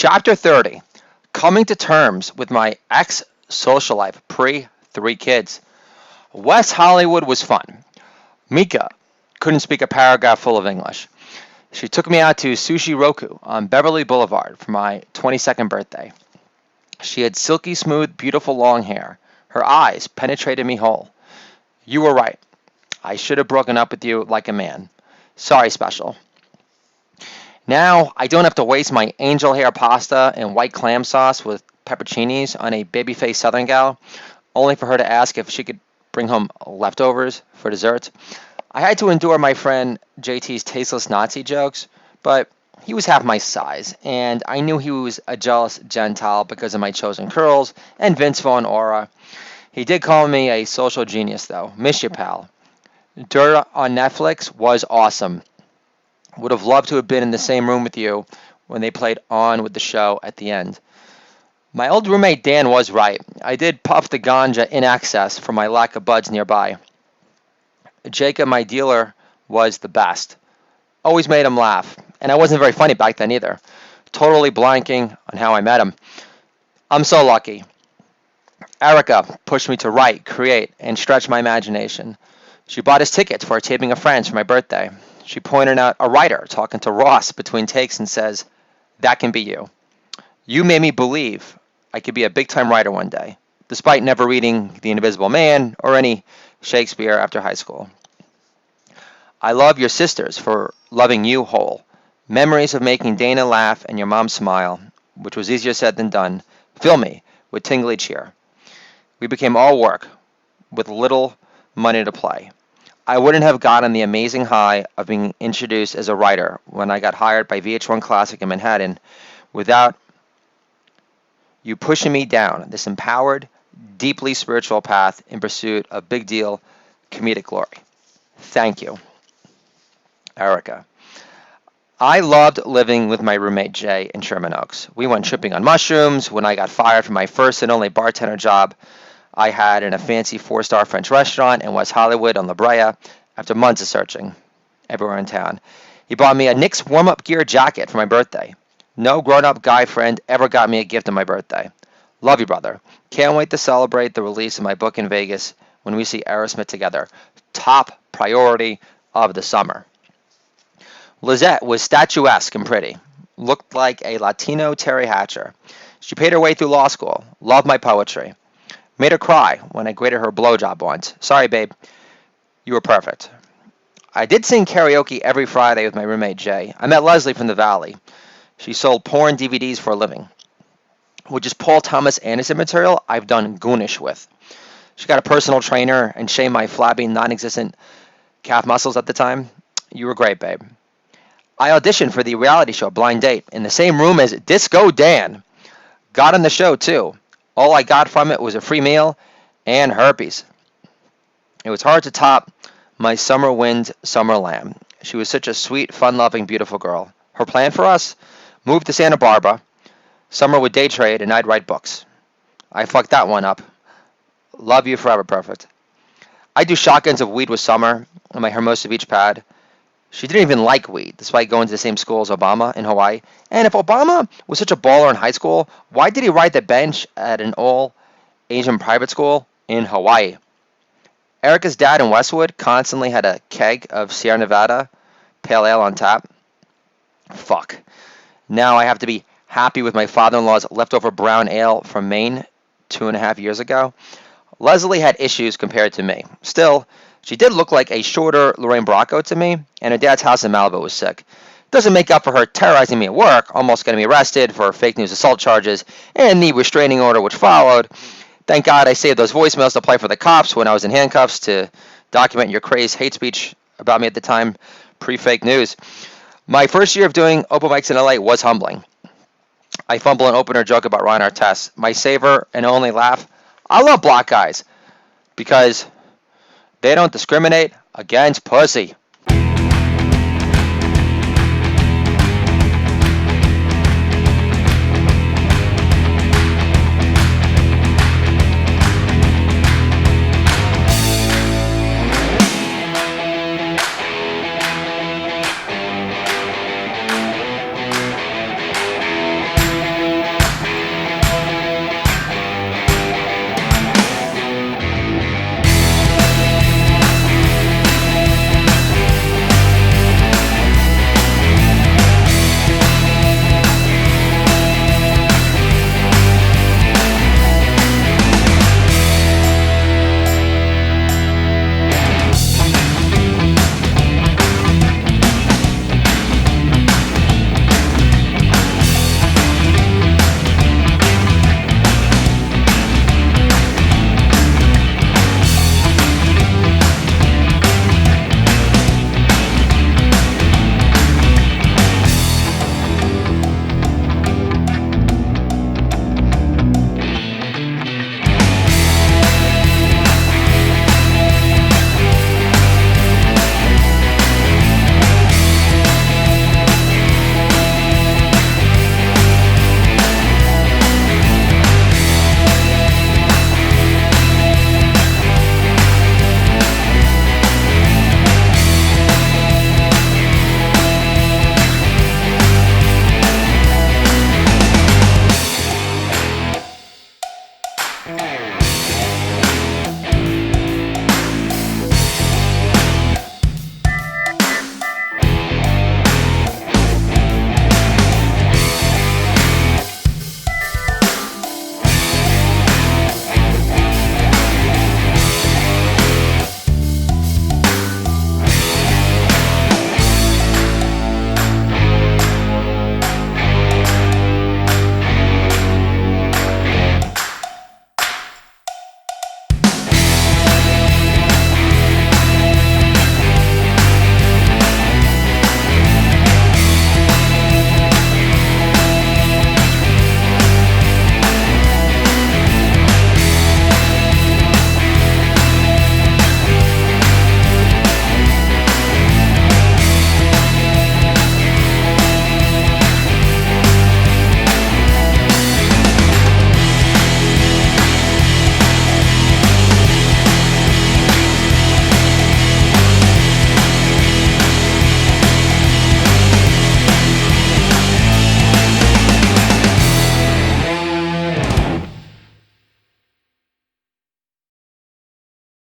Chapter 30. Coming to terms with my ex-social life pre-3 kids. West Hollywood was fun. Mika couldn't speak a paragraph full of English. She took me out to Sushi Roku on Beverly Boulevard for my 22nd birthday. She had silky smooth, beautiful long hair. Her eyes penetrated me whole. You were right. I should have broken up with you like a man. Sorry, special. Now I don't have to waste my angel hair pasta and white clam sauce with pepperoncinis on a babyface Southern gal, only for her to ask if she could bring home leftovers for dessert. I had to endure my friend JT's tasteless Nazi jokes, but he was half my size, and I knew he was a jealous Gentile because of my chosen curls and Vince Vaughn aura. He did call me a social genius, though. Miss you, pal. Dirt on Netflix was awesome. Would have loved to have been in the same room with you when they played on with the show at the end. My old roommate Dan was right. I did puff the ganja in excess for my lack of buds nearby. Jacob, my dealer, was the best. Always made him laugh. And I wasn't very funny back then either. Totally blanking on how I met him. I'm so lucky. Erica pushed me to write, create, and stretch my imagination. She bought us tickets for a taping of Friends for my birthday. She pointed out a writer talking to Ross between takes and says, "That can be you. You made me believe I could be a big-time writer one day, despite never reading The Invisible Man or any Shakespeare after high school. I love your sisters for loving you whole. Memories of making Dana laugh and your mom smile, which was easier said than done, fill me with tingly cheer. We became all work, with little money to play. I wouldn't have gotten the amazing high of being introduced as a writer when I got hired by VH1 Classic in Manhattan without you pushing me down this empowered, deeply spiritual path in pursuit of big deal comedic glory. Thank you." Erica. I loved living with my roommate Jay in Sherman Oaks. We went tripping on mushrooms when I got fired from my first and only bartender job I had in a fancy 4-star French restaurant in West Hollywood on La Brea after months of searching everywhere in town. He bought me a Knicks warm-up gear jacket for my birthday. No grown-up guy friend ever got me a gift on my birthday. Love you, brother. Can't wait to celebrate the release of my book in Vegas when we see Aerosmith together. Top priority of the summer. Lizette was statuesque and pretty. Looked like a Latino Terry Hatcher. She paid her way through law school. Loved my poetry. Made her cry when I graded her blowjob once. Sorry, babe. You were perfect. I did sing karaoke every Friday with my roommate Jay. I met Leslie from the Valley. She sold porn DVDs for a living, which is Paul Thomas Anderson material I've done goonish with. She got a personal trainer and shamed my flabby, non-existent calf muscles at the time. You were great, babe. I auditioned for the reality show Blind Date in the same room as Disco Dan. Got on the show, too. All I got from it was a free meal and herpes. It was hard to top my summer wind, summer lamb. She was such a sweet, fun-loving, beautiful girl. Her plan for us? Move to Santa Barbara. Summer would day trade, and I'd write books. I fucked that one up. Love you forever, perfect. I do shotguns of weed with Summer on my Hermosa Beach pad. She didn't even like weed, despite going to the same school as Obama in Hawaii. And if Obama was such a baller in high school, why did he ride the bench at an all-Asian private school in Hawaii? Erica's dad in Westwood constantly had a keg of Sierra Nevada pale ale on tap. Fuck. Now I have to be happy with my father-in-law's leftover brown ale from Maine 2.5 years ago. Leslie had issues compared to me. Still, she did look like a shorter Lorraine Bracco to me, and her dad's house in Malibu was sick. Doesn't make up for her terrorizing me at work, almost getting me arrested for fake news assault charges, and the restraining order which followed. Thank God I saved those voicemails to play for the cops when I was in handcuffs to document your crazed hate speech about me at the time, pre-fake news. My first year of doing open mics in LA was humbling. I fumble an opener joke about Ryan Artest. My saver and only laugh, I love black guys because they don't discriminate against pussy.